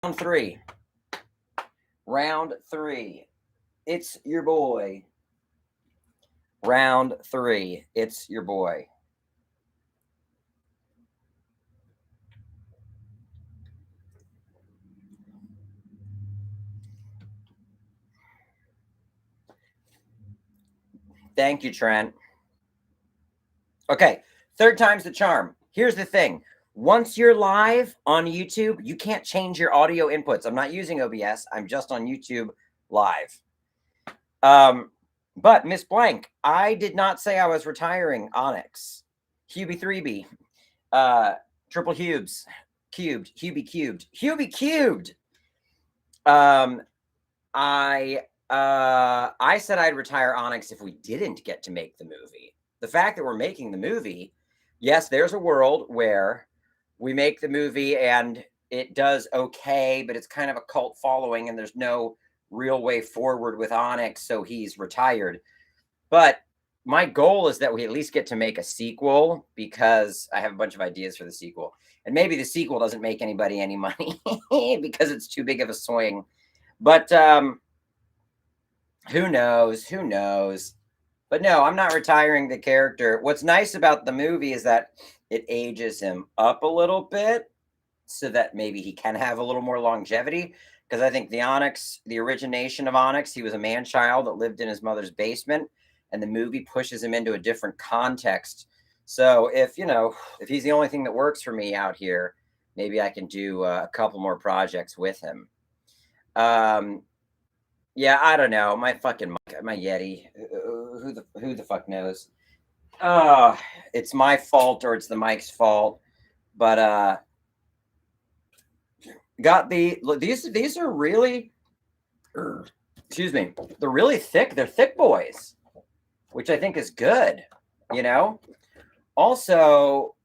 Round three. Round three. It's your boy. Round three. It's your boy. Thank you, Trent. Okay, third time's the charm. Here's the thing. Once you're live on YouTube, you can't change your audio inputs. I'm not using OBS. I'm just on YouTube live. But Miss Blank, I did not say I was retiring Onyx. Hubie 3B. Triple Hubes. Cubed. Hubie cubed. Hubie cubed. I said I'd retire Onyx if we didn't get to make the movie. The fact that we're making the movie, yes, there's a world where we make the movie and it does okay, but it's kind of a cult following and there's no real way forward with Onyx, so he's retired. But my goal is that we at least get to make a sequel because I have a bunch of ideas for the sequel. And maybe the sequel doesn't make anybody any money because it's too big of a swing. But who knows? Who knows? But no, I'm not retiring the character. What's nice about the movie is that it ages him up a little bit so that maybe he can have a little more longevity. Because I think the Onyx, the origination of Onyx, he was a man-child that lived in his mother's basement, and the movie pushes him into a different context. So if he's the only thing that works for me out here, maybe I can do a couple more projects with him. Yeah, I don't know. My fucking mic, my Yeti. Who the fuck knows? It's my fault or it's the mic's fault. But got these are really excuse me. They're really thick. They're thick boys, which I think is good, you know? Also,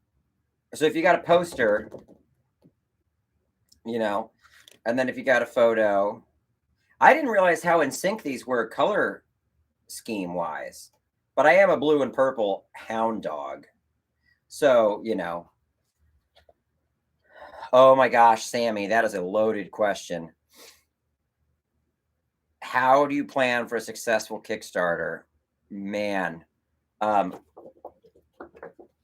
so if you got a poster, and then if you got a photo, I didn't realize how in sync these were color scheme wise, but I am a blue and purple hound dog. So, oh my gosh, Sammy, that is a loaded question. How do you plan for a successful Kickstarter? Man, I'm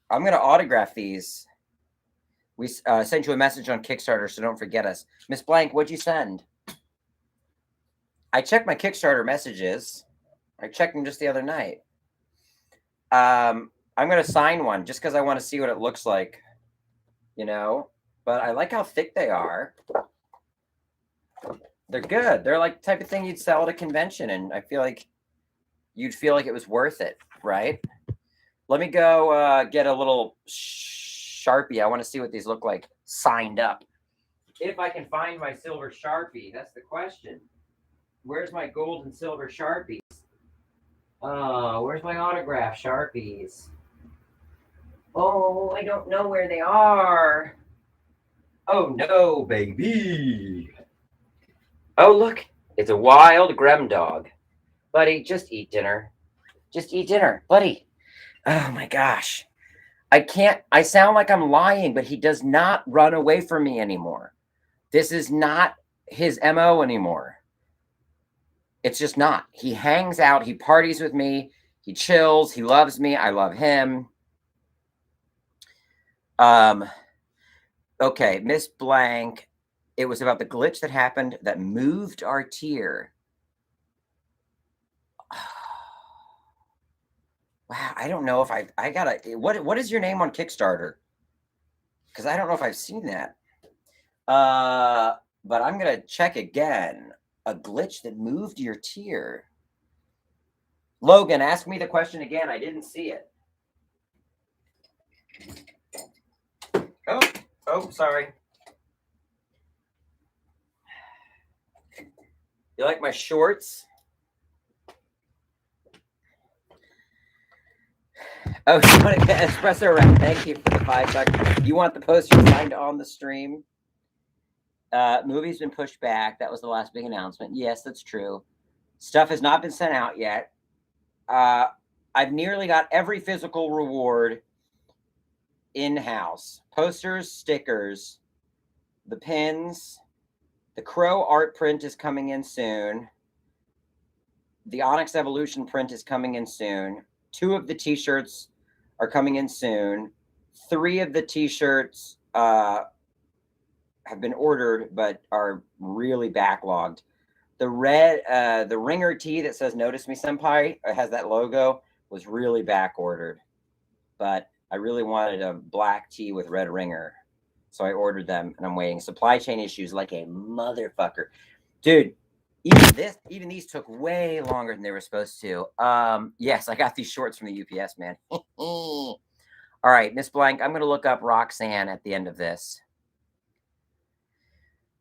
going to autograph these. We sent you a message on Kickstarter, so don't forget us. Miss Blank, what'd you send? I checked my Kickstarter messages. I checked them just the other night. I'm going to sign one just because I want to see what it looks like, but I like how thick they are. They're good. They're like the type of thing you'd sell at a convention, and I feel like you'd feel like it was worth it, right? Let me go get a little Sharpie. I want to see what these look like signed up. If I can find my silver Sharpie, that's the question. Where's my gold and silver Sharpies? Where's my autograph Sharpies? Oh, I don't know where they are. Oh no, baby. Oh, look, it's a wild Grem dog. Buddy, just eat dinner. Just eat dinner, buddy. Oh my gosh. I sound like I'm lying, but he does not run away from me anymore. This is not his MO anymore. It's just not. He hangs out. He parties with me. He chills. He loves me. I love him. Okay, Miss Blank. It was about the glitch that happened that moved our tier. Wow, I don't know if I gotta. What is your name on Kickstarter? Because I don't know if I've seen that. But I'm gonna check again. A glitch that moved your tier. Logan, ask me the question again. I didn't see it. Oh, sorry. You like my shorts? Oh, you want to get espresso wrap? Thank you for the $5. You want the poster signed on the stream? Movie's been pushed back. That was the last big announcement. Yes, that's true. Stuff has not been sent out yet. I've nearly got every physical reward in-house. Posters, stickers, the pins, The Crow art print is coming in soon. The Onyx Evolution print is coming in soon. 2 of the t-shirts are coming in soon. 3 of the t-shirts have been ordered but are really backlogged. The ringer tee that says "Notice Me, Senpai" has that logo, was really back ordered, but I really wanted a black tee with red ringer, so I ordered them, and I'm waiting. Supply chain issues like a motherfucker, dude. Even these took way longer than they were supposed to. Yes, I got these shorts from the UPS man. All right, Miss Blank, I'm gonna look up Roxanne at the end of this.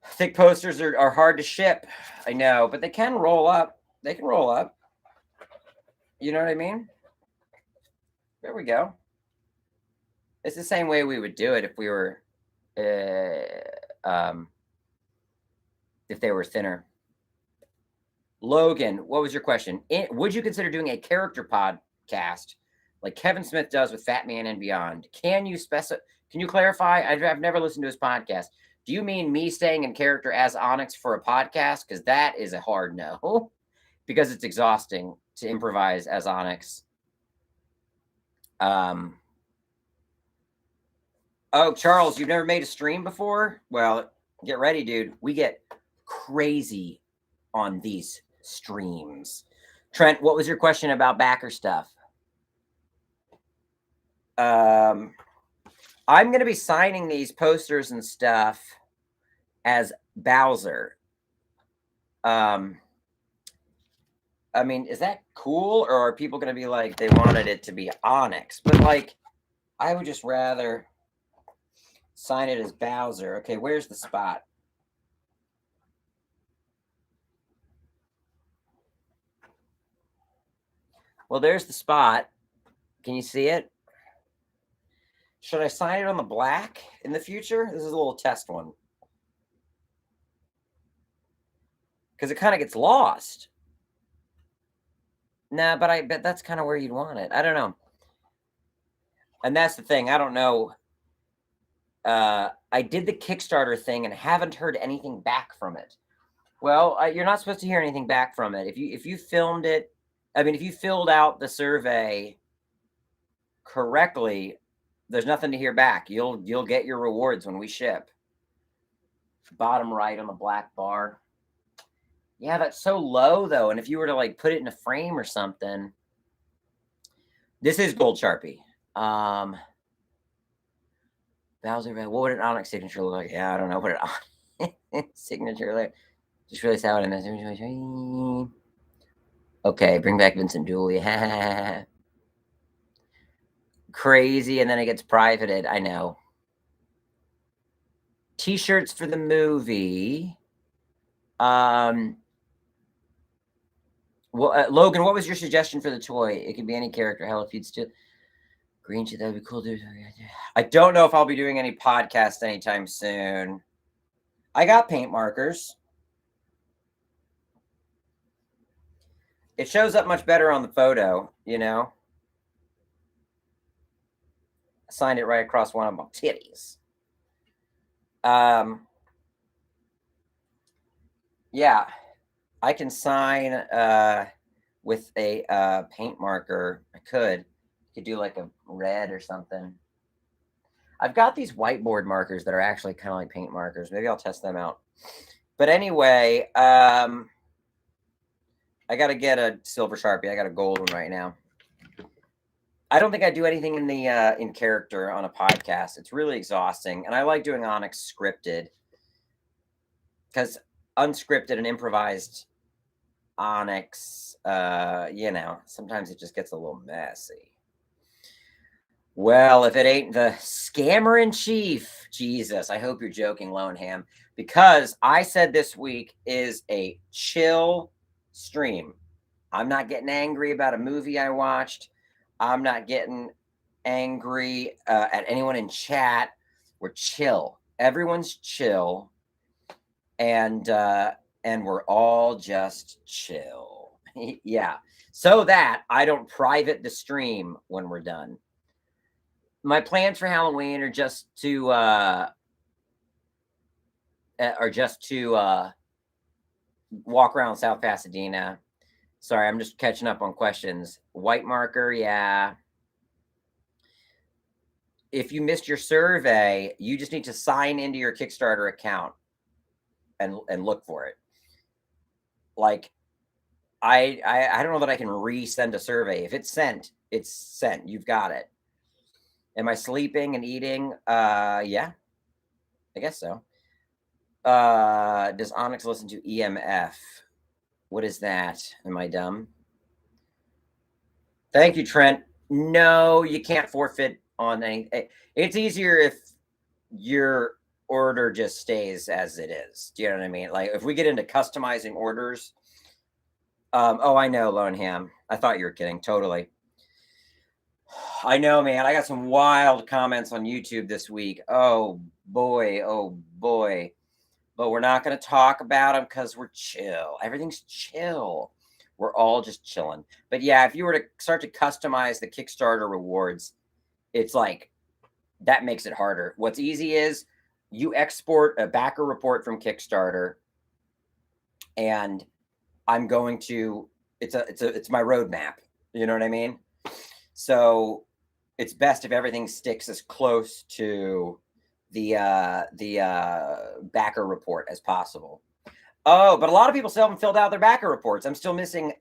Thick posters are hard to ship, I know, but they can roll up. They can roll up. You know what I mean? There we go. It's the same way we would do it if we were, if they were thinner. Logan, what was your question? Would you consider doing a character podcast like Kevin Smith does with Fat Man and Beyond? Can you clarify? I've never listened to his podcast. Do you mean me staying in character as Onyx for a podcast? Because that is a hard no. Because it's exhausting to improvise as Onyx. Oh, Charles, you've never made a stream before? Well, get ready, dude. We get crazy on these streams. Trent, what was your question about backer stuff? I'm going to be signing these posters and stuff as Bowser. I mean, is that cool, or are people going to be like, they wanted it to be Onyx? But like, I would just rather sign it as Bowser. Okay, where's the spot? Well, there's the spot. Can you see it? Should I sign it on the black in the future? This is a little test one. Because it kind of gets lost. Nah, but I bet that's kind of where you'd want it. I don't know. And that's the thing. I don't know. I did the Kickstarter thing and haven't heard anything back from it. Well, you're not supposed to hear anything back from it. If you filmed it, I mean, if you filled out the survey correctly, there's nothing to hear back. You'll get your rewards when we ship. Bottom right on the black bar. Yeah, that's so low though. And if you were to like put it in a frame or something, this is gold Sharpie. Bowser, what would an Onyx signature look like? Yeah, I don't know what an signature like. Just really sad what I missed. Okay, bring back Vincent Dooley. Crazy, and then it gets privated. I know. T-shirts for the movie. Well, Logan, what was your suggestion for the toy? It could be any character. Hell, if you'd still green shit, that'd be cool, dude. I don't know if I'll be doing any podcast anytime soon. I got paint markers. It shows up much better on the photo, you know. I signed it right across one of my titties. Yeah, I can sign with a paint marker. I could do like a red or something. I've got these whiteboard markers that are actually kind of like paint markers. Maybe I'll test them out. But anyway, I got to get a silver Sharpie. I got a gold one right now. I don't think I do anything in the in character on a podcast. It's really exhausting, and I like doing Onyx scripted because unscripted and improvised Onyx, you know, sometimes it just gets a little messy. Well, if it ain't the scammer in chief, Jesus, I hope you're joking, Loneham, because I said this week is a chill stream. I'm not getting angry about a movie I watched. I'm not getting angry at anyone in chat. We're chill. Everyone's chill. And we're all just chill. Yeah. So that I don't private the stream when we're done. My plans for Halloween are just to or just to walk around South Pasadena. Sorry, I'm just catching up on questions. White marker, yeah. If you missed your survey, you just need to sign into your Kickstarter account and look for it. Like, I don't know that I can resend a survey. If it's sent, it's sent. You've got it. Am I sleeping and eating? Yeah, I guess so. Does Onyx listen to EMF? What is that? Am I dumb? Thank you, Trent. No, you can't forfeit on anything. It's easier if your order just stays as it is. Do you know what I mean? Like if we get into customizing orders. Oh, I know, Loneham. I thought you were kidding. Totally. I know, man. I got some wild comments on YouTube this week. Oh boy. Oh boy. But we're not going to talk about them because we're chill. Everything's chill. We're all just chilling. But yeah, if you were to start to customize the Kickstarter rewards, it's like that makes it harder. What's easy is you export a backer report from Kickstarter, and I'm going to it's my roadmap. You know what I mean? So it's best if everything sticks as close to the backer report as possible. Oh, but a lot of people still haven't filled out their backer reports. I'm still missing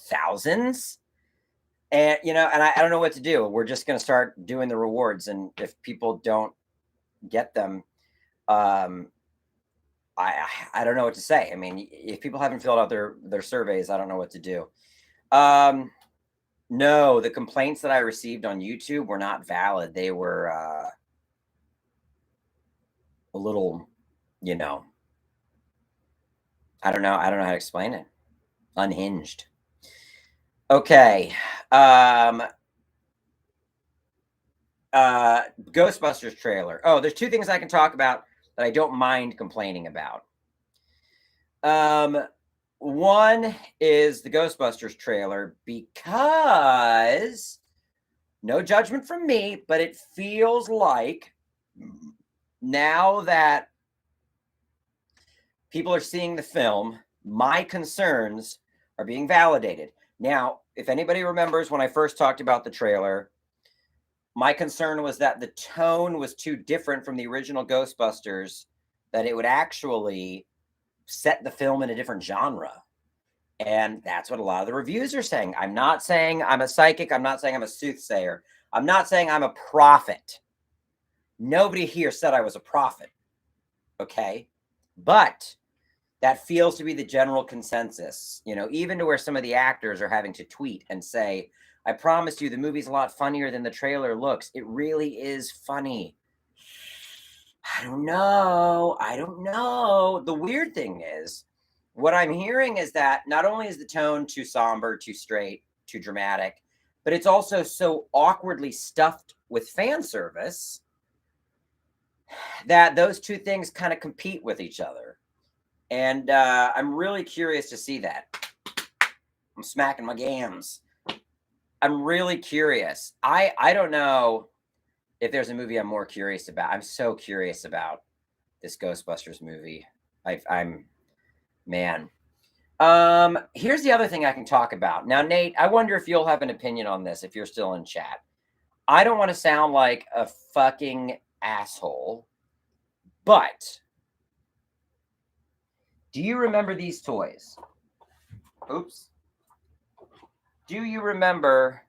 thousands. And, you know, and I don't know what to do. We're just going to start doing the rewards. And if people don't get them, I don't know what to say. I mean, if people haven't filled out their surveys, I don't know what to do. No, the complaints that I received on YouTube were not valid. They were a little, you know, I don't know how to explain it. Unhinged. Okay. Ghostbusters trailer. Oh, there's two things I can talk about that I don't mind complaining about. One is the Ghostbusters trailer, because no judgment from me, but it feels like now that people are seeing the film, my concerns are being validated. Now, if anybody remembers when I first talked about the trailer, my concern was that the tone was too different from the original Ghostbusters, that it would actually set the film in a different genre. And that's what a lot of the reviews are saying. I'm not saying I'm a psychic. I'm not saying I'm a soothsayer. I'm not saying I'm a prophet. Nobody here said I was a prophet. Okay. But that feels to be the general consensus, you know, even to where some of the actors are having to tweet and say, I promise you the movie's a lot funnier than the trailer looks. It really is funny. I don't know. The weird thing is, what I'm hearing is that not only is the tone too somber, too straight, too dramatic, but it's also so awkwardly stuffed with fan service that those two things kind of compete with each other. And I'm really curious to see that. I'm smacking my gams. I'm really curious. I don't know if there's a movie I'm more curious about. I'm so curious about this Ghostbusters movie. I'm man. Here's the other thing I can talk about. Now, Nate, I wonder if you'll have an opinion on this if you're still in chat. I don't want to sound like a fucking asshole, but do you remember these toys? Oops. Do you remember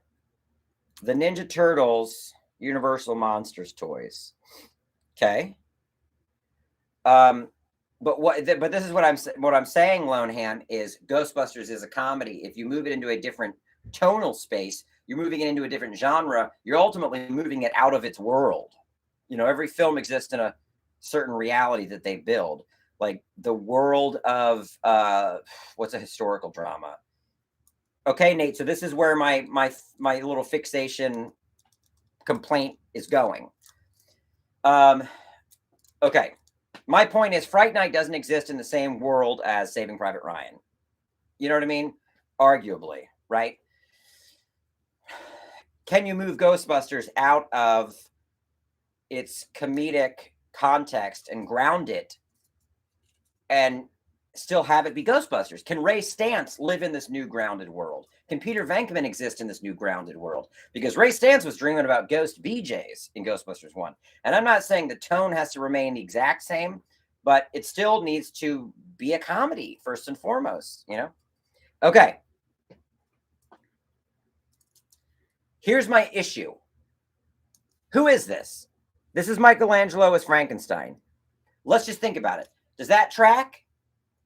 the Ninja Turtles Universal Monsters toys? Okay. But this is what I'm saying, Loneham, is Ghostbusters is a comedy. If you move it into a different tonal space, you're moving it into a different genre. You're ultimately moving it out of its world. You know, every film exists in a certain reality that they build. Like the world of what's a historical drama? Okay, Nate. So this is where my little fixation complaint is going. Okay. My point is Fright Night doesn't exist in the same world as Saving Private Ryan. You know what I mean? Arguably, right? Can you move Ghostbusters out of its comedic context and ground it and still have it be Ghostbusters? Can Ray Stantz live in this new grounded world? Can Peter Venkman exist in this new grounded world? Because Ray Stantz was dreaming about ghost BJs in Ghostbusters 1. And I'm not saying the tone has to remain the exact same, but it still needs to be a comedy first and foremost, you know? Okay. Here's my issue. Who is this? This is Michelangelo as Frankenstein. Let's just think about it. Does that track?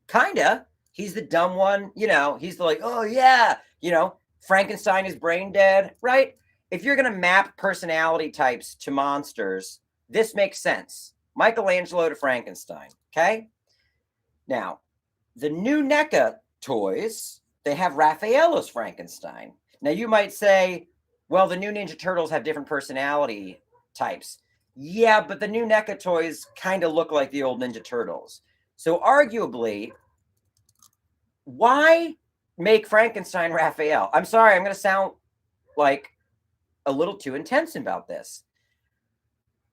Kinda. He's the dumb one, you know, he's the like, oh yeah, you know, Frankenstein is brain dead, right? If you're going to map personality types to monsters, this makes sense. Michelangelo to Frankenstein, okay? Now, the new NECA toys, they have Raphael as Frankenstein. Now, you might say, well, the new Ninja Turtles have different personality types. Yeah, but the new NECA toys kind of look like the old Ninja Turtles. So arguably, why make Frankenstein Raphael? I'm sorry, I'm going to sound like a little too intense about this.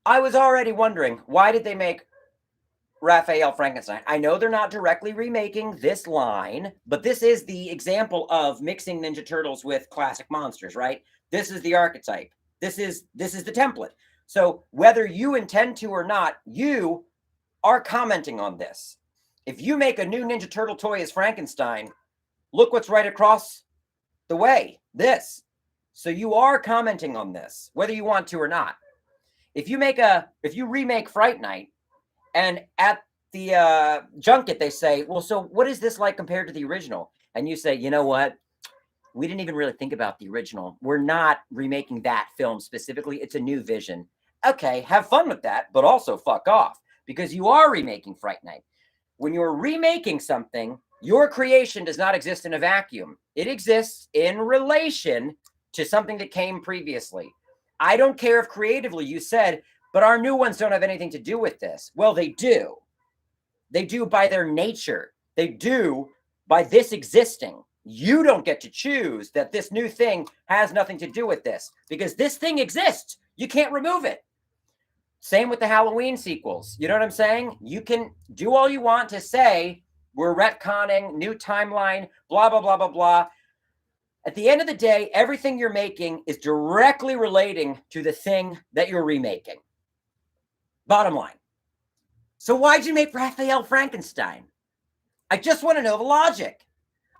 I was already wondering, why did they make Raphael Frankenstein? I know they're not directly remaking this line, but this is the example of mixing Ninja Turtles with classic monsters, right? This is the archetype. This is the template. So whether you intend to or not, you are commenting on this. If you make a new Ninja Turtle toy as Frankenstein, look what's right across the way, this. So you are commenting on this, whether you want to or not. If you remake Fright Night, and at the junket they say, well, so what is this like compared to the original? And you say, you know what? We didn't even really think about the original. We're not remaking that film specifically. It's a new vision. Okay, have fun with that, but also fuck off, because you are remaking Fright Night. When you're remaking something, your creation does not exist in a vacuum. It exists in relation to something that came previously. I don't care if creatively you said, but our new ones don't have anything to do with this. Well, they do. They do by their nature. They do by this existing. You don't get to choose that this new thing has nothing to do with this, because this thing exists. You can't remove it. Same with the Halloween sequels. You know what I'm saying? You can do all you want to say, we're retconning, new timeline, blah, blah, blah, blah, blah. At the end of the day, everything you're making is directly relating to the thing that you're remaking. Bottom line. So why'd you make Raphael Frankenstein? I just want to know the logic.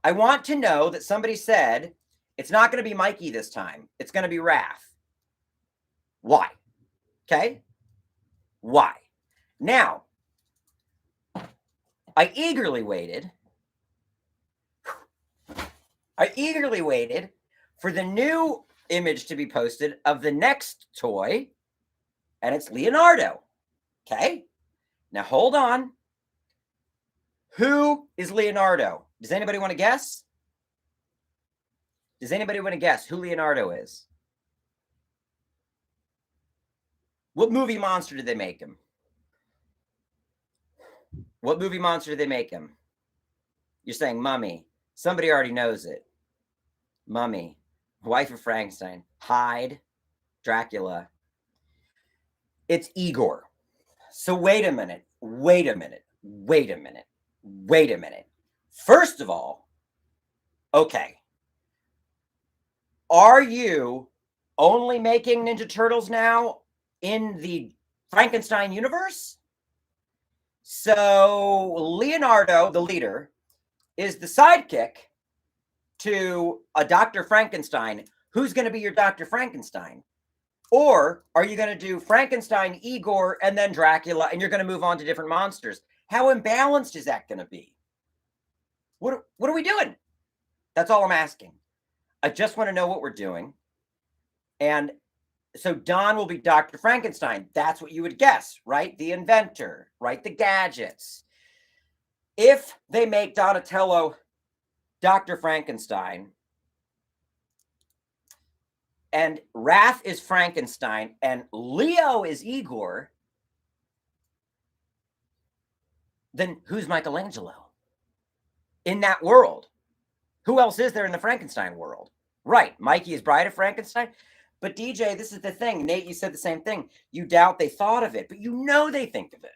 I want to know that somebody said, it's not going to be Mikey this time. It's going to be Raph. Why? Okay? Why? Now, I eagerly waited for the new image to be posted of the next toy, and it's Leonardo. Okay? Now, hold on. Who is Leonardo? Does anybody want to guess? Does anybody want to guess who Leonardo is? What movie monster did they make him? What movie monster did they make him? You're saying Mummy. Somebody already knows it. Mummy. Wife of Frankenstein. Hyde. Dracula. It's Igor. So wait a minute. First of all, okay. Are you only making Ninja Turtles now in the Frankenstein universe? So Leonardo, the leader, is the sidekick to a Dr. Frankenstein. Who's going to be your Dr. Frankenstein? Or are you going to do Frankenstein, Igor, and then Dracula, and you're going to move on to different monsters? How imbalanced is that going to be? What are we doing? That's all I'm asking. I just want to know what we're doing. And so Don will be Dr. Frankenstein. That's what you would guess, right? The inventor, right? The gadgets. If they make Donatello Dr. Frankenstein, and Raph is Frankenstein, and Leo is Igor, then who's Michelangelo in that world? Who else is there in the Frankenstein world? Right, Mikey is Bride of Frankenstein. But DJ, this is the thing. Nate, you said the same thing. You doubt they thought of it, but you know they think of it.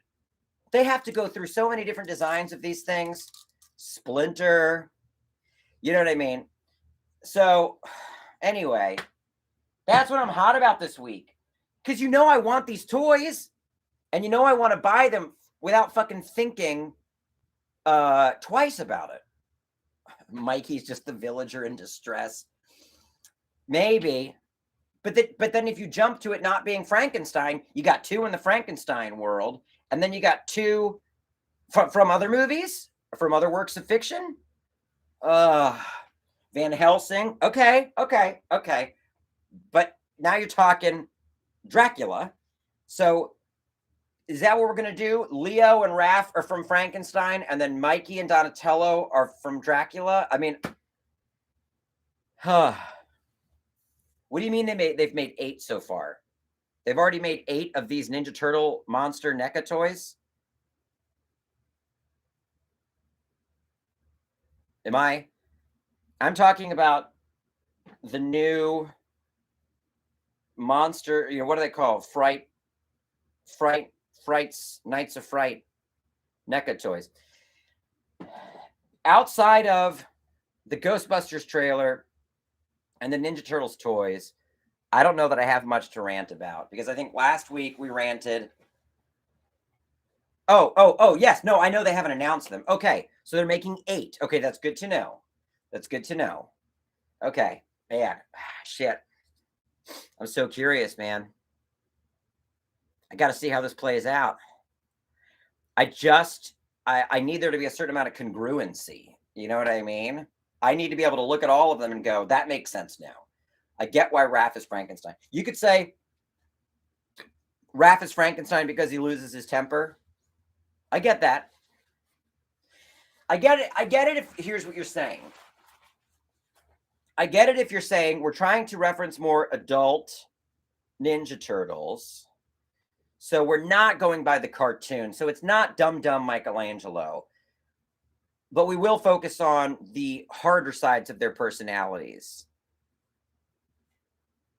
they have to go through so many different designs of these things. Splinter, you know what I mean? So anyway, that's what I'm hot about this week. Because I want these toys, and I want to buy them without fucking thinking twice about it. Mikey's just the villager in distress. Maybe. But then if you jump to it not being Frankenstein, you got 2 in the Frankenstein world, and then you got 2 from other movies, from other works of fiction. Van Helsing. Okay. But now you're talking Dracula. So is that what we're going to do? Leo and Raph are from Frankenstein, and then Mikey and Donatello are from Dracula? I mean, what do you mean they've made 8 so far? They've already made 8 of these Ninja Turtle monster NECA toys? I'm talking about the new monster, what are they called? Frights, Nights of Fright NECA toys. Outside of the Ghostbusters trailer and the Ninja Turtles toys, I don't know that I have much to rant about, because I think last week we ranted. Oh, yes. No, I know they haven't announced them. Okay, so they're making 8. Okay, that's good to know. Okay, yeah. Shit. I'm so curious, man. I got to see how this plays out. I need there to be a certain amount of congruency. You know what I mean? I need to be able to look at all of them and go, that makes sense now. I get why Raph is Frankenstein. You could say Raph is Frankenstein because he loses his temper. I get that. I get it if here's what you're saying. I get it if you're saying we're trying to reference more adult Ninja Turtles. So we're not going by the cartoon. So it's not dumb Michelangelo. But we will focus on the harder sides of their personalities.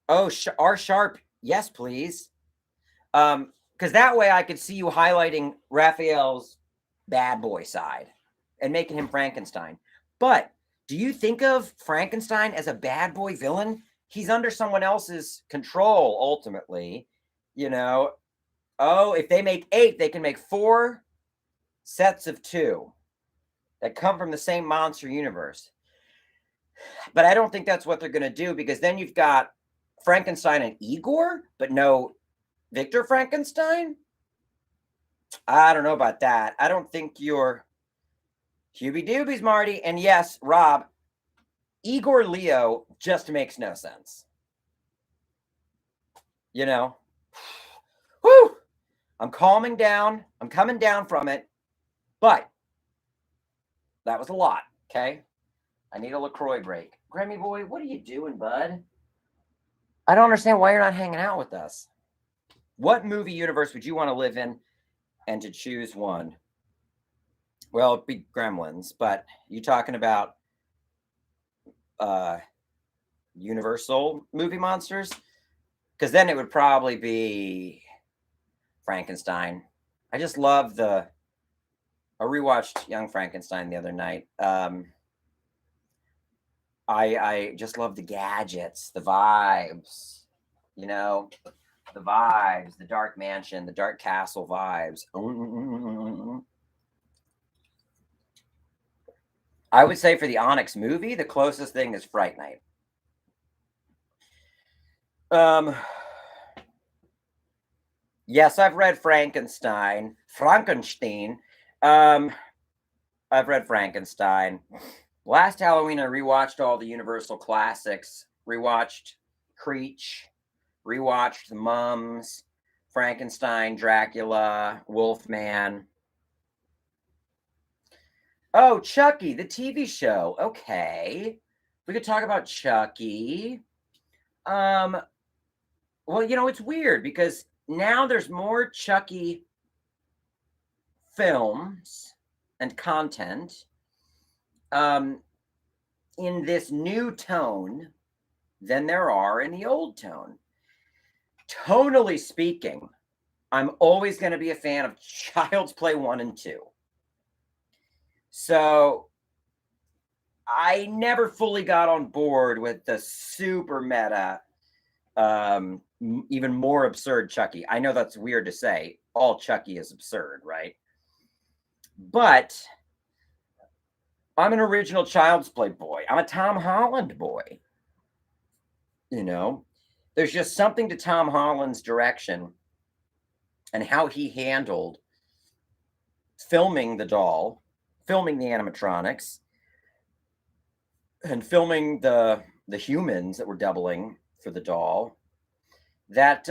Oh, R Sharp. Yes, please. Because that way I could see you highlighting Raphael's bad boy side and making him Frankenstein. But do you think of Frankenstein as a bad boy villain? He's under someone else's control, ultimately. Oh, if they make 8, they can make 4 sets of 2 that come from the same monster universe. But I don't think that's what they're going to do, because then you've got Frankenstein and Igor, but no Victor Frankenstein? I don't know about that. I don't think you're Hubie Doobies, Marty. And yes, Rob, Igor Leo just makes no sense. Whew! I'm calming down. I'm coming down from it. But that was a lot, okay? I need a LaCroix break. Grammy boy, what are you doing, bud? I don't understand why you're not hanging out with us. What movie universe would you want to live in, and to choose one? Well, it'd be Gremlins, but you talking about Universal movie monsters? Because then it would probably be Frankenstein. I just love I rewatched Young Frankenstein the other night. I just love the gadgets, the vibes, the vibes, the dark mansion, the dark castle vibes. I would say for the Onyx movie, the closest thing is Fright Night. Yes, I've read Frankenstein. I've read Frankenstein. Last Halloween, I rewatched all the Universal classics. Rewatched Creech. Rewatched The Mums. Frankenstein, Dracula, Wolfman. Oh, Chucky, the TV show. Okay. We could talk about Chucky. Well, it's weird because now there's more Chucky films and content in this new tone than there are in the old tone. Tonally speaking, I'm always going to be a fan of Child's Play 1 and 2. So I never fully got on board with the super meta, even more absurd Chucky. I know that's weird to say. All Chucky is absurd, right? But I'm an original Child's Play boy. I'm a Tom Holland boy. You know, there's just something to Tom Holland's direction and how he handled filming the doll, filming the animatronics, and filming the humans that were doubling for the doll. That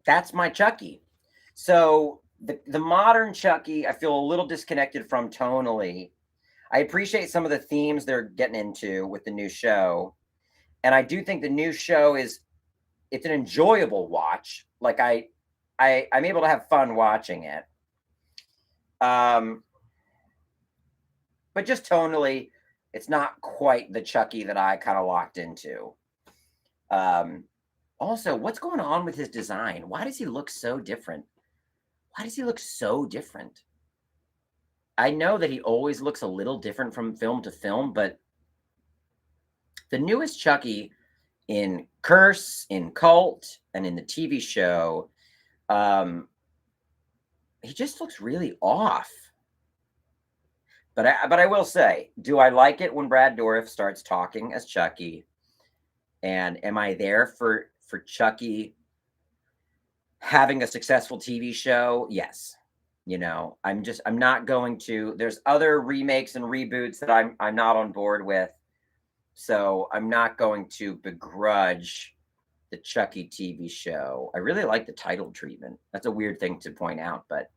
that's my Chucky. So the modern Chucky, I feel a little disconnected from tonally. I appreciate some of the themes they're getting into with the new show, and I do think the new show it's an enjoyable watch. Like I'm able to have fun watching it. But just tonally, it's not quite the Chucky that I kind of locked into. Also, what's going on with his design? Why does he look so different? Why does he look so different? I know that he always looks a little different from film to film, but the newest Chucky in Curse, in Cult, and in the TV show, he just looks really off. But I will say, do I like it when Brad Dourif starts talking as Chucky? And am I there for Chucky having a successful TV show? Yes. I'm not going to. There's other remakes and reboots that I'm not on board with. So I'm not going to begrudge the Chucky TV show. I really like the title treatment. That's a weird thing to point out, but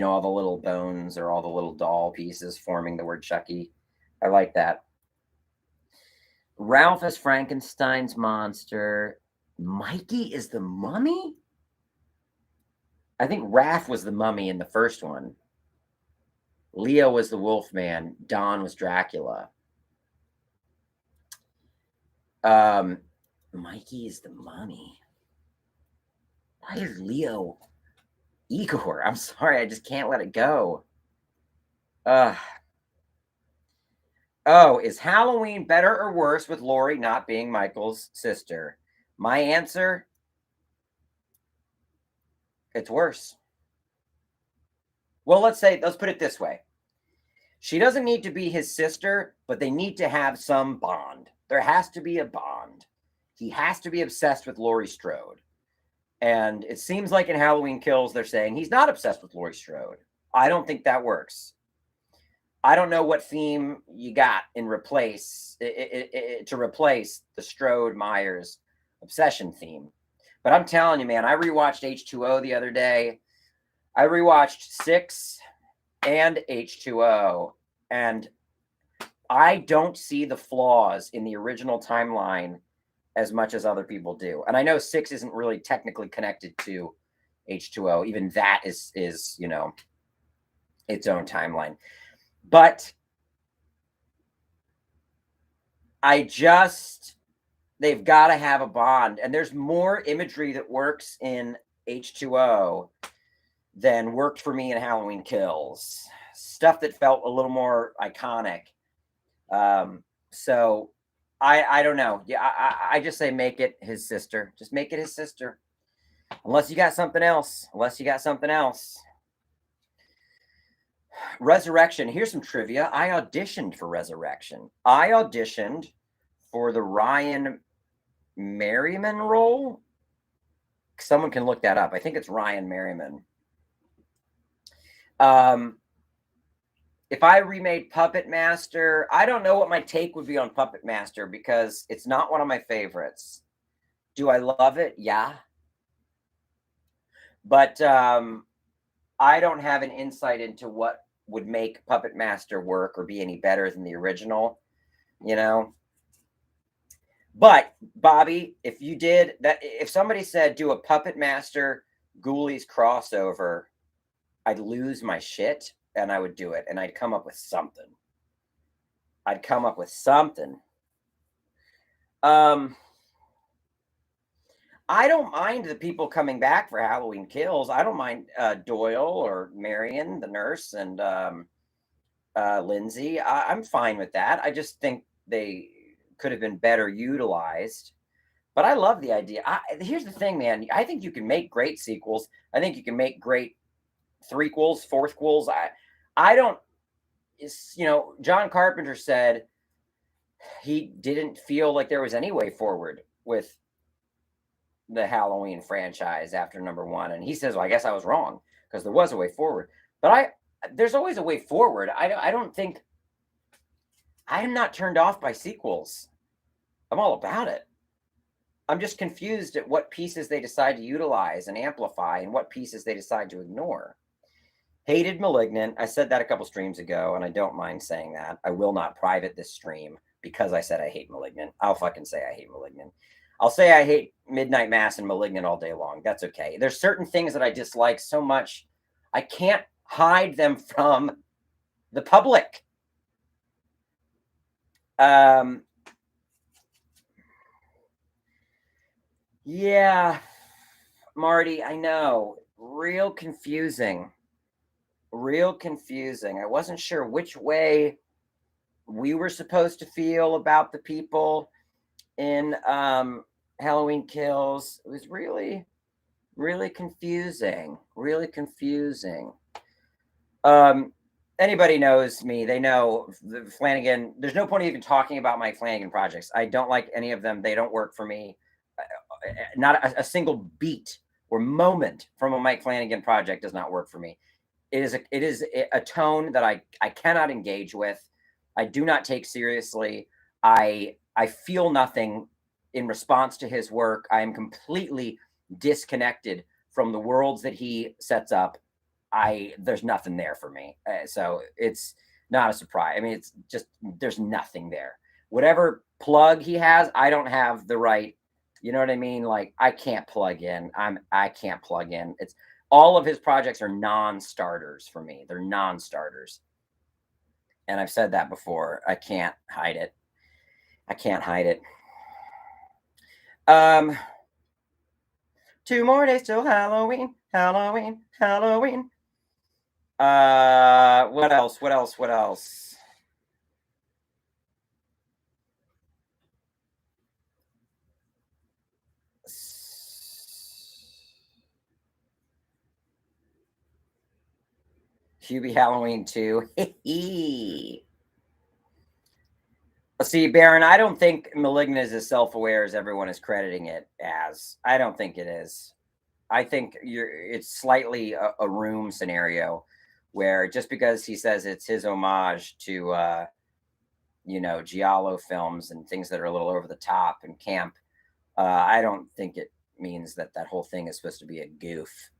all the little bones or all the little doll pieces forming the word Chucky. I like that. Ralph is Frankenstein's monster. Mikey is the mummy? I think Raph was the mummy in the first one. Leo was the Wolfman. Don was Dracula. Mikey is the mummy. Why is Leo Igor? I'm sorry, I just can't let it go. Is Halloween better or worse with Laurie not being Michael's sister? My answer, it's worse. Well, let's put it this way. She doesn't need to be his sister, but they need to have some bond. There has to be a bond. He has to be obsessed with Laurie Strode. And it seems like in Halloween Kills, they're saying he's not obsessed with Laurie Strode. I don't think that works. I don't know what theme you got to replace the Strode Myers obsession theme. But I'm telling you, man, I rewatched H2O the other day. I rewatched 6 and H2O, and I don't see the flaws in the original timeline as much as other people do. And I know 6 isn't really technically connected to H2O. Even that is its own timeline. But they've got to have a bond. And there's more imagery that works in H2O than worked for me in Halloween Kills. Stuff that felt a little more iconic. So I don't know. Yeah, I just say make it his sister. Just make it his sister. Unless you got something else. Resurrection. Here's some trivia. I auditioned for Resurrection. I auditioned for the Ryan Merriman role. Someone can look that up. I think it's Ryan Merriman. If I remade Puppet Master, I don't know what my take would be on Puppet Master because it's not one of my favorites. Do I love it? Yeah. But I don't have an insight into what would make Puppet Master work or be any better than the original, But Bobby, if you did that, if somebody said do a Puppet Master Ghoulies crossover, I'd lose my shit and I would do it, and I'd come up with something. I don't mind the people coming back for Halloween Kills. I don't mind Doyle or Marion, the nurse, and Lindsay. I'm fine with that. I just think they could have been better utilized. But I love the idea. Here's the thing, man. I think you can make great sequels. I think you can make great threequels, fourthquels. I don't. John Carpenter said he didn't feel like there was any way forward with the Halloween franchise after number one, and he says, "Well, I guess I was wrong because there was a way forward." But there's always a way forward. I don't think I'm not turned off by sequels. I'm all about it. I'm just confused at what pieces they decide to utilize and amplify and what pieces they decide to ignore. Hated Malignant. I said that a couple streams ago, and I don't mind saying that. I will not private this stream because I said I hate Malignant. I'll fucking say I hate Malignant. I'll say I hate Midnight Mass and Malignant all day long. That's okay. There's certain things that I dislike so much, I can't hide them from the public. Yeah, Marty, I know. Real confusing. I wasn't sure which way we were supposed to feel about the people in Halloween Kills. It was really, really confusing. Anybody knows me, they know Flanagan. There's no point even talking about my Flanagan projects. I don't like any of them. They don't work for me. Not a single beat or moment from a Mike Flanagan project does not work for me. It is a tone that I cannot engage with. I do not take seriously. I feel nothing in response to his work. I am completely disconnected from the worlds that he sets up. There's nothing there for me. So it's not a surprise. I mean, it's just there's nothing there. Whatever plug he has, I don't have the right. You know what I mean? Like I can't plug in. I can't plug in. It's all of his projects are non-starters for me. They're non-starters. And I've said that before. I can't hide it. 2 more days till Halloween. What else? Hubie Halloween 2. See, Baron, I don't think Malignant is as self-aware as everyone is crediting it as. I don't think it is. I think it's slightly a room scenario where just because he says it's his homage to Giallo films and things that are a little over the top and camp, I don't think it means that whole thing is supposed to be a goof.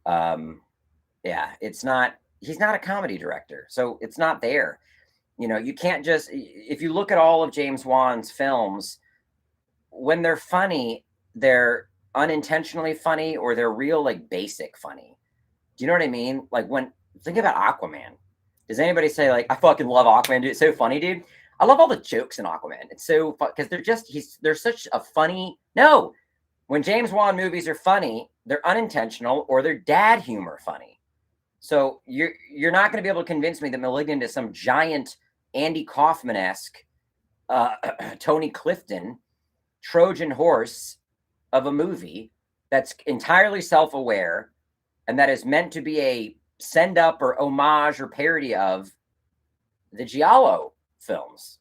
Yeah, it's not. He's not a comedy director, so it's not there. You can't just, if you look at all of James Wan's films, when they're funny, they're unintentionally funny or they're real like basic funny. Do you know what I mean? Like think about Aquaman. Does anybody say like I fucking love Aquaman, dude? It's so funny, dude. I love all the jokes in Aquaman. It's so fun because they're such a funny. No, when James Wan movies are funny, they're unintentional or they're dad humor funny. So you're not going to be able to convince me that Malignant is some giant Andy Kaufman-esque Tony Clifton Trojan horse of a movie that's entirely self-aware and that is meant to be a send up or homage or parody of the Giallo films.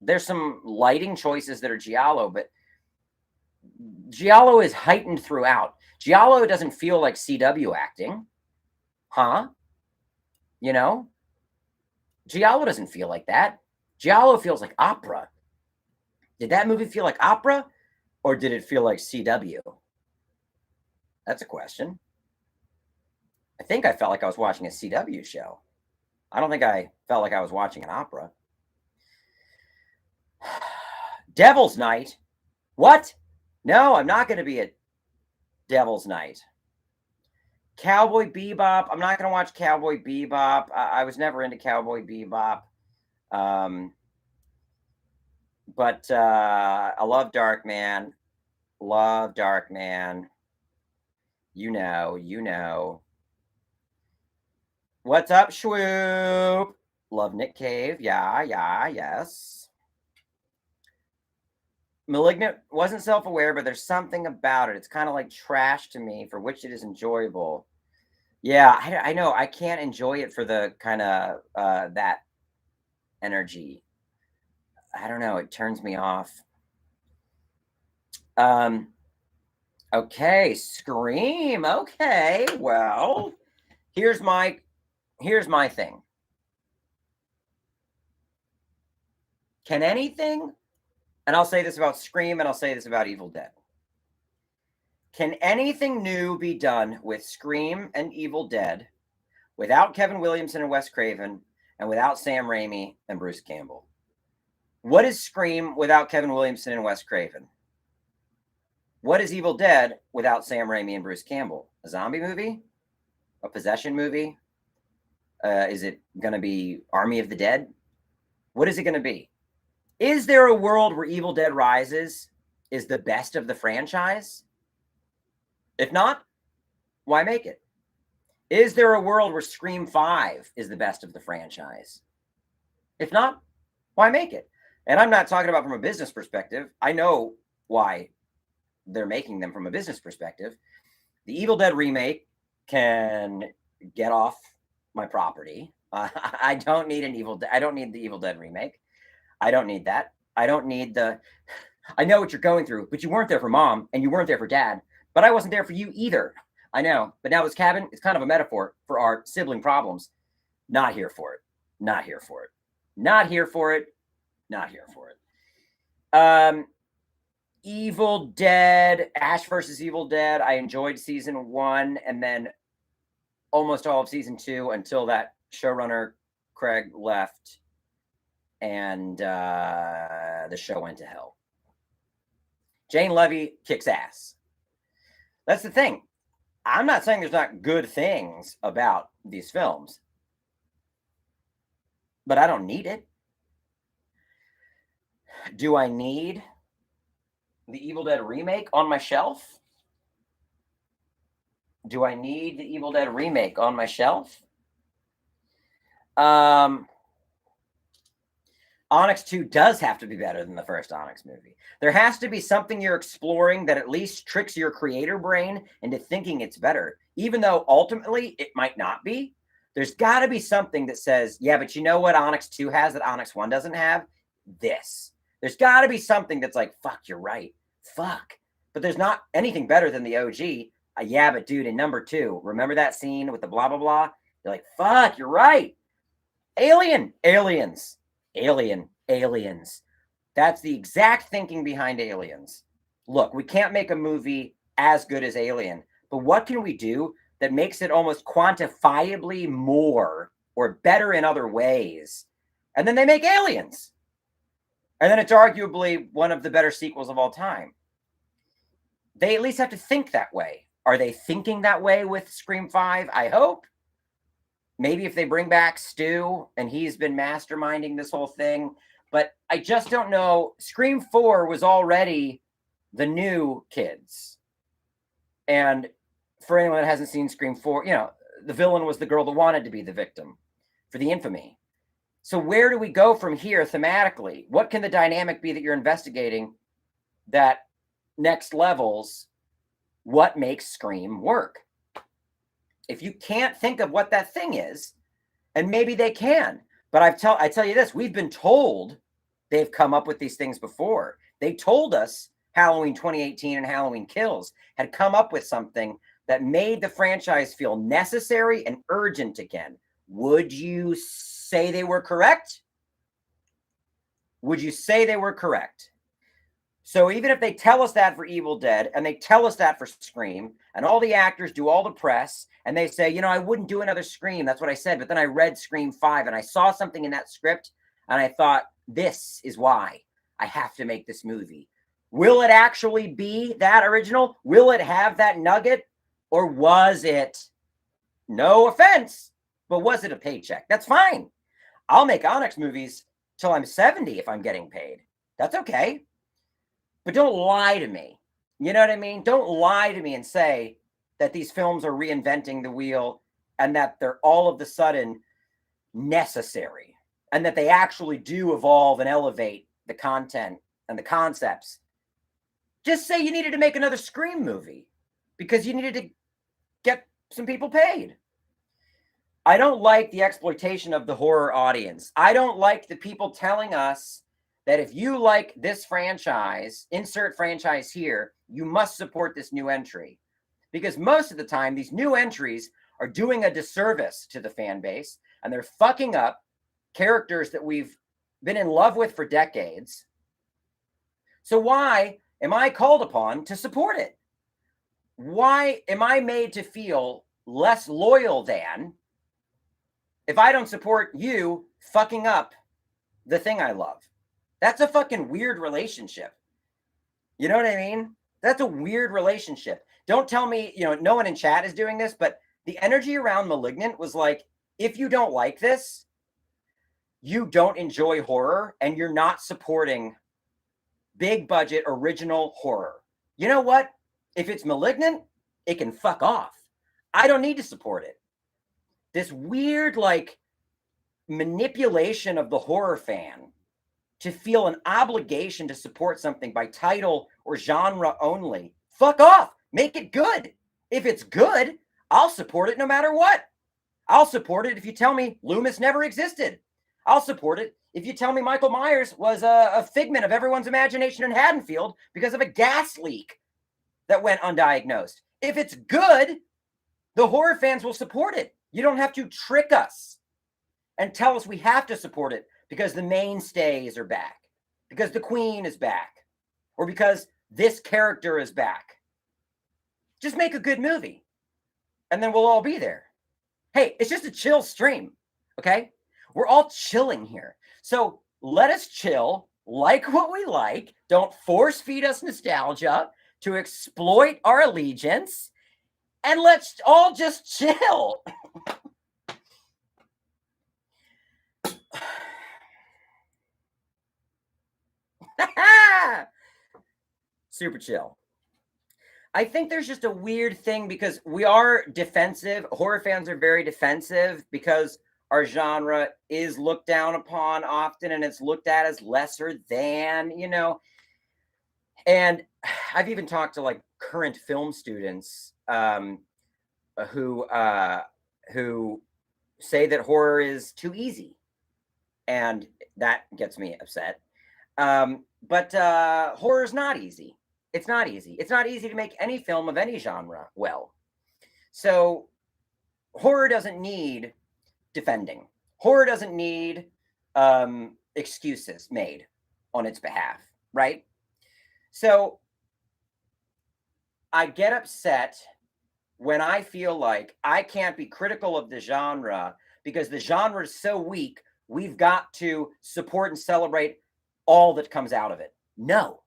There's some lighting choices that are Giallo, but Giallo is heightened throughout. Giallo doesn't feel like CW acting. Huh? Giallo doesn't feel like that. Giallo feels like opera. Did that movie feel like opera or did it feel like CW? That's a question. I think I felt like I was watching a CW show. I don't think I felt like I was watching an opera. Devil's Night? What? No, I'm not going to be at Devil's Night. Cowboy Bebop. I'm not going to watch Cowboy Bebop. I was never into Cowboy Bebop. But I love Darkman. Love Darkman. You know. What's up, Schwoop? Love Nick Cave. Yeah, yes. Malignant wasn't self-aware, but there's something about it. It's kind of like trash to me, for which it is enjoyable. Yeah, I know. I can't enjoy it for the kind of that energy. I don't know. It turns me off. Okay, Scream. Okay, well, here's my thing. Can anything, and I'll say this about Scream and I'll say this about Evil Dead. Can anything new be done with Scream and Evil Dead without Kevin Williamson and Wes Craven and without Sam Raimi and Bruce Campbell? What is Scream without Kevin Williamson and Wes Craven? What is Evil Dead without Sam Raimi and Bruce Campbell? A zombie movie? A possession movie? Is it going to be Army of the Dead? What is it going to be? Is there a world where Evil Dead Rises is the best of the franchise? If not, why make it? Is there a world where Scream 5 is the best of the franchise? If not, why make it? And I'm not talking about from a business perspective. I know why they're making them from a business perspective. The Evil Dead remake can get off my property. I don't need I don't need the Evil Dead remake. I don't need that. I don't need I know what you're going through, but you weren't there for mom and you weren't there for dad, but I wasn't there for you either. I know, but now this cabin is kind of a metaphor for our sibling problems. Not here for it. Not here for it. Not here for it. Not here for it. Evil Dead, Ash versus Evil Dead. I enjoyed season 1 and then almost all of season 2 until that showrunner Craig left and the show went to hell. Jane Levy kicks ass. That's the thing. I'm not saying there's not good things about these films, but I don't need it. Do I need the Evil Dead remake on my shelf? Do I need the Evil Dead remake on my shelf? Onyx 2 does have to be better than the first Onyx movie. There has to be something you're exploring that at least tricks your creator brain into thinking it's better, even though ultimately it might not be. There's got to be something that says, yeah, but you know what Onyx 2 has that Onyx 1 doesn't have? This. There's got to be something that's like, fuck, you're right. Fuck. But there's not anything better than the OG. Yeah, but dude, in number 2, remember that scene with the blah, blah, blah? You're like, fuck, you're right. Aliens. Aliens. That's the exact thinking behind Aliens. Look, we can't make a movie as good as Alien, but what can we do that makes it almost quantifiably more or better in other ways? And then they make Aliens. And then it's arguably one of the better sequels of all time. They at least have to think that way. Are they thinking that way with Scream 5? I hope. Maybe if they bring back Stu and he's been masterminding this whole thing. But I just don't know. Scream 4 was already the new kids. And for anyone that hasn't seen Scream 4, you know, the villain was the girl that wanted to be the victim for the infamy. So where do we go from here thematically? What can the dynamic be that you're investigating that next levels what makes Scream work? If you can't think of what that thing is, and maybe they can, but I tell you this, we've been told they've come up with these things before. They told us Halloween 2018 and Halloween Kills had come up with something that made the franchise feel necessary and urgent again. Would you say they were correct? Would you say they were correct? So even if they tell us that for Evil Dead and they tell us that for Scream and all the actors do all the press and they say, you know, I wouldn't do another Scream. That's what I said. But then I read Scream 5 and I saw something in that script and I thought, this is why I have to make this movie. Will it actually be that original? Will it have that nugget? Or was it, no offense, but was it a paycheck? That's fine. I'll make Onyx movies till I'm 70 if I'm getting paid. That's okay. But don't lie to me. You know what I mean? Don't lie to me and say that these films are reinventing the wheel and that they're all of the sudden necessary and that they actually do evolve and elevate the content and the concepts. Just say you needed to make another Scream movie because you needed to get some people paid. I don't like the exploitation of the horror audience. I don't like the people telling us that if you like this franchise, insert franchise here, you must support this new entry. Because most of the time, these new entries are doing a disservice to the fan base and they're fucking up characters that we've been in love with for decades. So why am I called upon to support it? Why am I made to feel less loyal than if I don't support you fucking up the thing I love? That's a fucking weird relationship. You know what I mean? That's a weird relationship. Don't tell me, no one in chat is doing this, but the energy around Malignant was like, if you don't like this, you don't enjoy horror and you're not supporting big budget original horror. You know what? If it's Malignant, it can fuck off. I don't need to support it. This weird, manipulation of the horror fan to feel an obligation to support something by title or genre only. Fuck off. Make it good. If it's good, I'll support it no matter what. I'll support it if you tell me Loomis never existed. I'll support it if you tell me Michael Myers was a figment of everyone's imagination in Haddonfield because of a gas leak that went undiagnosed. If it's good, the horror fans will support it. You don't have to trick us and tell us we have to support it because the mainstays are back, because the Queen is back, or because this character is back. Just make a good movie, and then we'll all be there. Hey, it's just a chill stream, okay? We're all chilling here. So let us chill, like what we like. Don't force feed us nostalgia to exploit our allegiance, and let's all just chill. Super chill. I think there's just a weird thing because we are defensive. Horror fans are very defensive because our genre is looked down upon often and it's looked at as lesser than, And I've even talked to current film students who say that horror is too easy. And that gets me upset. But horror is not easy. It's not easy. It's not easy to make any film of any genre well. So horror doesn't need defending. Horror doesn't need excuses made on its behalf, right? So I get upset when I feel like I can't be critical of the genre because the genre is so weak, we've got to support and celebrate all that comes out of it. No.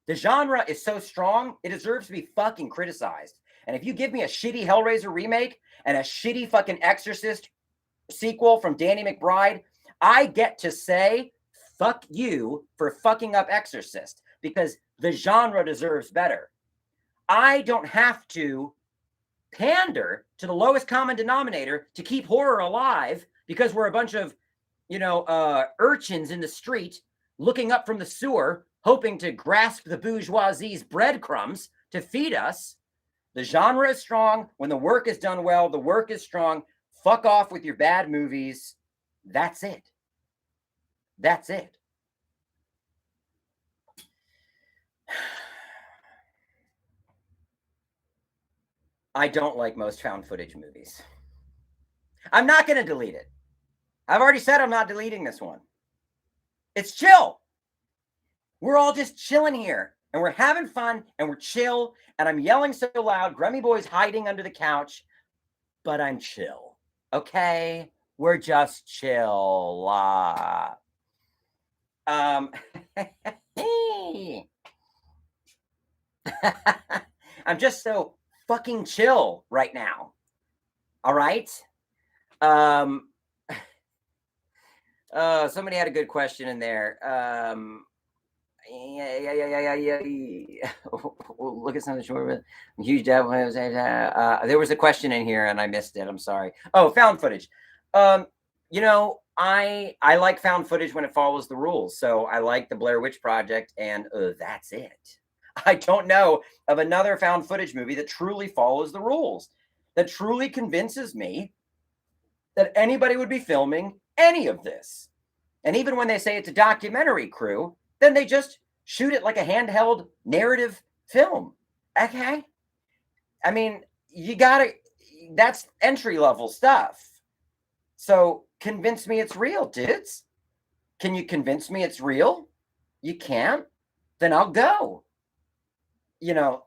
The genre is so strong, it deserves to be fucking criticized. And if you give me a shitty Hellraiser remake and a shitty fucking Exorcist sequel from Danny McBride, I get to say, fuck you for fucking up Exorcist because the genre deserves better. I don't have to pander to the lowest common denominator to keep horror alive because we're a bunch of, urchins in the street looking up from the sewer, hoping to grasp the bourgeoisie's breadcrumbs to feed us. The genre is strong. When the work is done well, the work is strong. Fuck off with your bad movies. That's it. That's it. I don't like most found footage movies. I'm not going to delete it. I've already said I'm not deleting this one. It's chill. We're all just chilling here and we're having fun and we're chill. And I'm yelling so loud, Grummy Boy's hiding under the couch, but I'm chill. Okay? We're just chill. I'm just so fucking chill right now. All right? Somebody had a good question in there. Look at something short. Huge devil. There was a question in here and I missed it. I'm sorry. Oh, found footage. You know, I like found footage when it follows the rules. So I like the Blair Witch Project, and that's it. I don't know of another found footage movie that truly follows the rules, that truly convinces me that anybody would be filming any of this. And even when they say it's a documentary crew, then they just shoot it like a handheld narrative film. Okay. I mean, that's entry level stuff. So convince me it's real, dudes. Can you convince me it's real? You can't? Then I'll go. You know,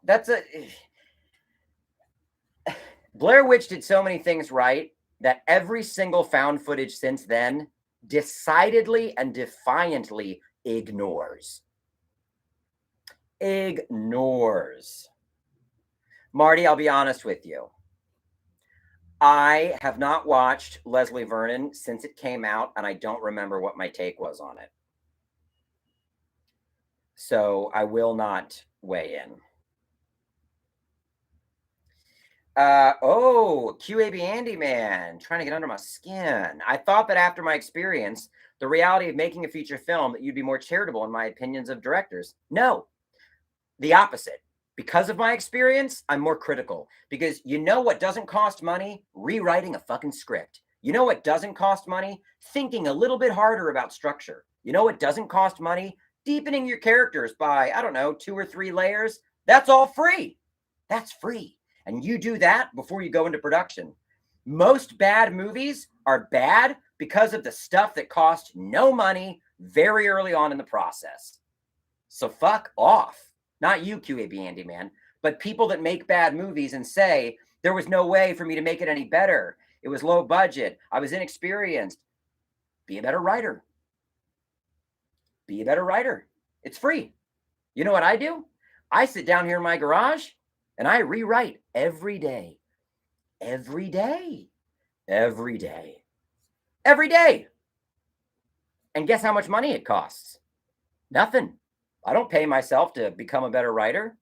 Blair Witch did so many things right that every single found footage since then decidedly and defiantly ignores. Marty, I'll be honest with you. I have not watched Leslie Vernon since it came out, and I don't remember what my take was on it. So I will not weigh in. QAB Andy Man, trying to get under my skin. I thought that after my experience, the reality of making a feature film, that you'd be more charitable in my opinions of directors. No, the opposite. Because of my experience, I'm more critical. Because you know what doesn't cost money? Rewriting a fucking script. You know what doesn't cost money? Thinking a little bit harder about structure. You know what doesn't cost money? Deepening your characters by, I don't know, 2 or 3 layers. That's all free. That's free. And you do that before you go into production. Most bad movies are bad because of the stuff that cost no money very early on in the process. So fuck off. Not you, QAB Andy Man, but people that make bad movies and say, there was no way for me to make it any better. It was low budget. I was inexperienced. Be a better writer. Be a better writer. It's free. You know what I do? I sit down here in my garage and I rewrite every day. Every day. Every day. Every day. And guess how much money it costs? Nothing. I don't pay myself to become a better writer.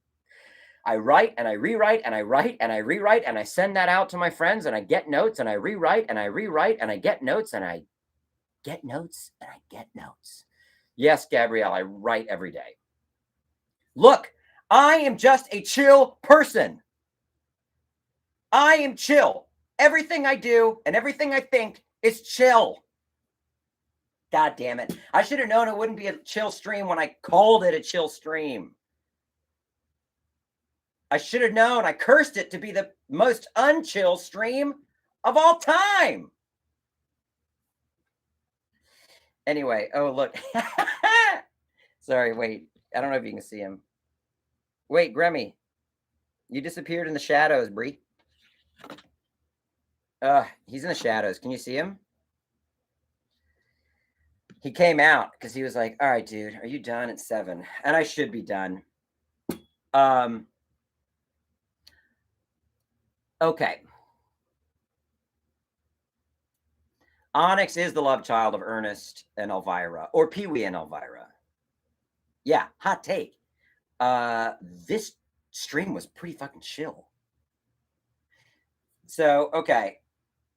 I write and I rewrite and I write and I rewrite and I send that out to my friends and I get notes and I rewrite and I rewrite and I get notes and I get notes and I get notes. Yes, Gabrielle, I write every day. Look, I am just a chill person. I am chill. Everything I do and everything I think is chill. God damn it. I should have known it wouldn't be a chill stream when I called it a chill stream. I should have known. I cursed it to be the most unchill stream of all time. Anyway, oh, look. Sorry, wait. I don't know if you can see him. Wait, Grammy. You disappeared in the shadows, Bree. He's in the shadows. Can you see him? He came out because he was like, all right, dude, are you done at 7? And I should be done. Okay. Onyx is the love child of Ernest and Elvira, or Pee-wee and Elvira. Yeah, hot take. This stream was pretty fucking chill. So, okay.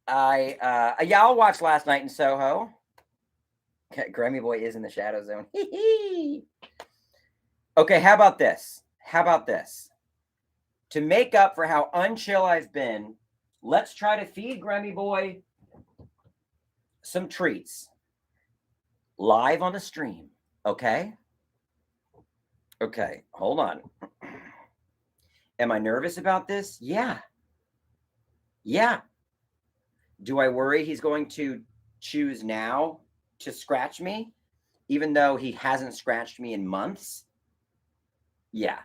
Y'all watched Last Night in Soho. Grammy Boy is in the shadow zone. Okay, how about this? To make up for how unchill I've been, let's try to feed Grammy Boy some treats live on the stream. Okay, hold on. Am I nervous about this? Yeah. Do I worry he's going to choose now to scratch me, even though he hasn't scratched me in months? Yeah.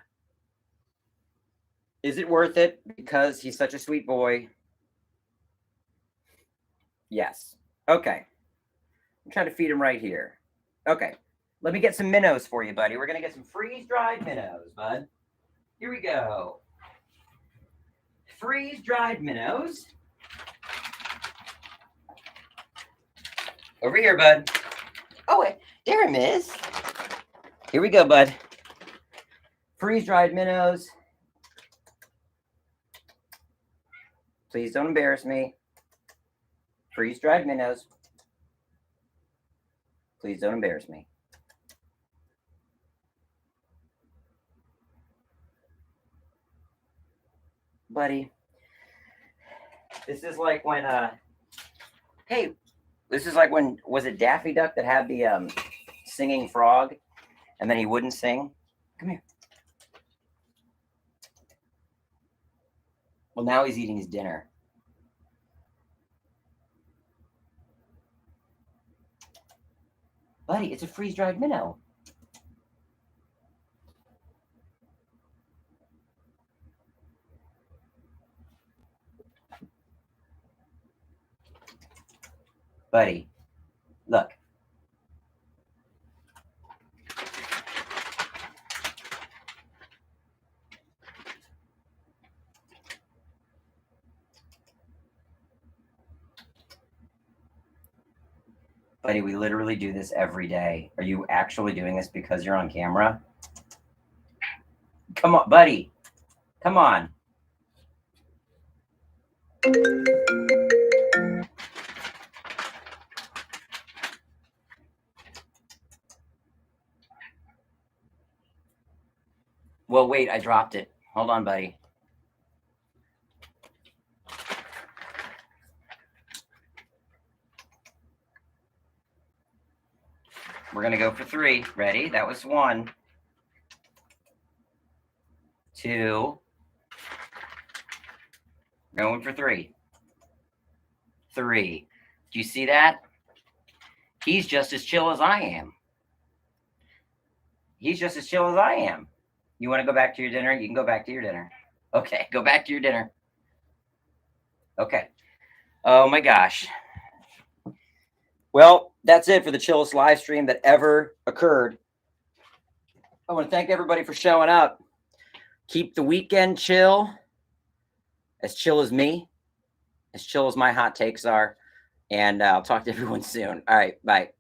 Is it worth it because he's such a sweet boy? Yes. Okay. I'm trying to feed him right here. Okay. Let me get some minnows for you, buddy. We're going to get some freeze-dried minnows, bud. Here we go. Freeze-dried minnows. Over here, bud. Oh, wait. There he is. Here we go, bud. Freeze-dried minnows. Please don't embarrass me. Freeze-dried minnows. Please don't embarrass me. Buddy, this is like when, hey, this is like when, was it Daffy Duck that had the singing frog and then he wouldn't sing? Come here. Well, now he's eating his dinner. Buddy, it's a freeze-dried minnow. Buddy, look. Buddy, we literally do this every day. Are you actually doing this because you're on camera? Come on, buddy. Come on. Well, wait, I dropped it. Hold on, buddy. We're going to go for 3. Ready? That was 1. 2. Going for 3. 3. Do you see that? He's just as chill as I am. He's just as chill as I am. You want to go back to your dinner? You can go back to your dinner. Okay, go back to your dinner. Okay. Oh my gosh. Well, that's it for the chillest live stream that ever occurred. I want to thank everybody for showing up. Keep the weekend chill as me, as chill as my hot takes are. And I'll talk to everyone soon. All right, bye.